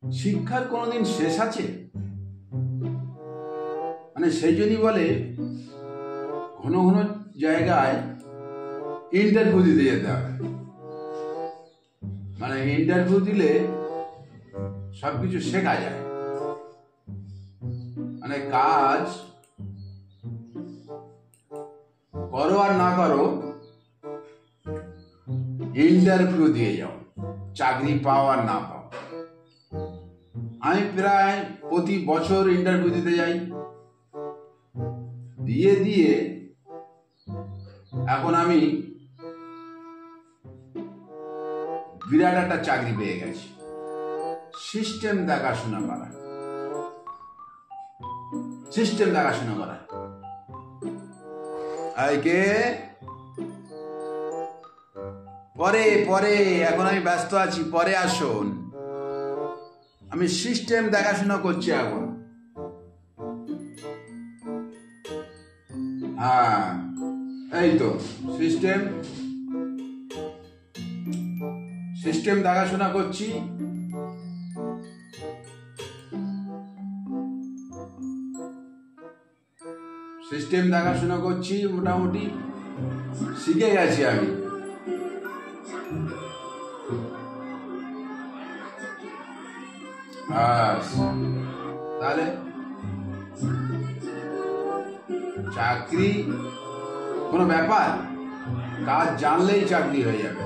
শিক্ষার কোনোদিন শেষ আছে? মানে সেই জন্যই বলে ঘন ঘন জায়গায় ইন্টারভিউ দিতে যেতে হবে। মানে ইন্টারভিউ দিলে সবকিছু শেখা যায়। মানে কাজ করো আর না করো, ইন্টারভিউ দিয়ে যাও, চাকরি পাও আর না পাও। আমি প্রায় প্রতি বছর ইন্টারভিউ দিতে যাই, দিয়ে দিয়ে এখন আমি বিরাট একটা চাকরি পেয়ে গেছি। সিস্টেম দেখাশোনা করা, সিস্টেম দেখাশোনা করা। কে পরে পরে, এখন আমি ব্যস্ত আছি, পরে আসুন। আমি সিস্টেম দেখাশোনা করছি এখন। হ্যাঁ, এই তো সিস্টেম সিস্টেম দেখাশোনা করছি। সিস্টেম দেখাশোনা করছি, মোটামুটি শিখে গেছি আমি। তাহলে চাকরি কোনো ব্যাপার? কাজ জানলেই চাকরি হয়ে যাবে।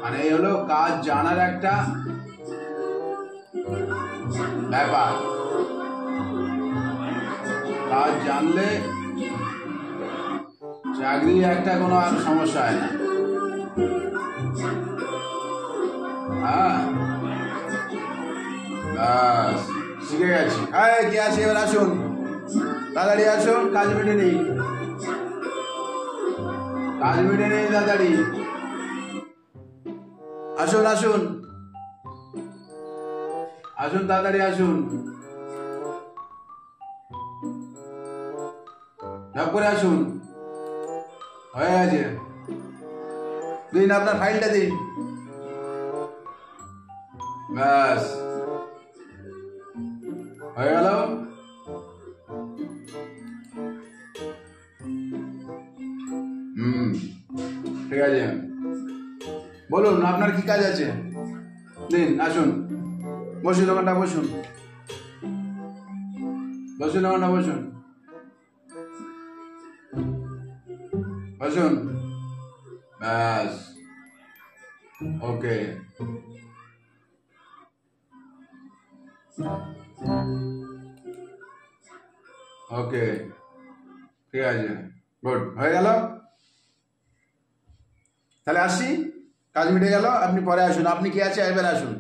মানে এই হলো কাজ জানার একটা ব্যাপার। কাজ জানলে চাকরি একটা কোনো আর সমস্যা হয় না। হ্যাঁ, বাস শিখে গেছি। কে আছে? এবার আসুন, তাড়াতাড়ি আসুন, কাজ মিটে নেই, কাজ মিটে নেই, তাড়াতাড়ি আসুন, আসুন, আসুন, তাড়াতাড়ি আসুন, ঝপ করে আসুন। হয়ে গেছে, দিন আপনার ফাইলটা দিন। ব্যাস হয়ে গেল। ঠিক আছে, বলুন আপনার কি কাজ আছে, দিন। আসুন, বসুন, দোকানটা বসুন, বসুন, দোকানটা বসুন, বসুন। ব্যাস, ওকে। ওকে, ঠিক আছে, গুড, হয়ে গেল। তাহলে আসি, কাজ মিটে গেল। আপনি পরে আসুন। আপনি কি আছে এবার আসুন।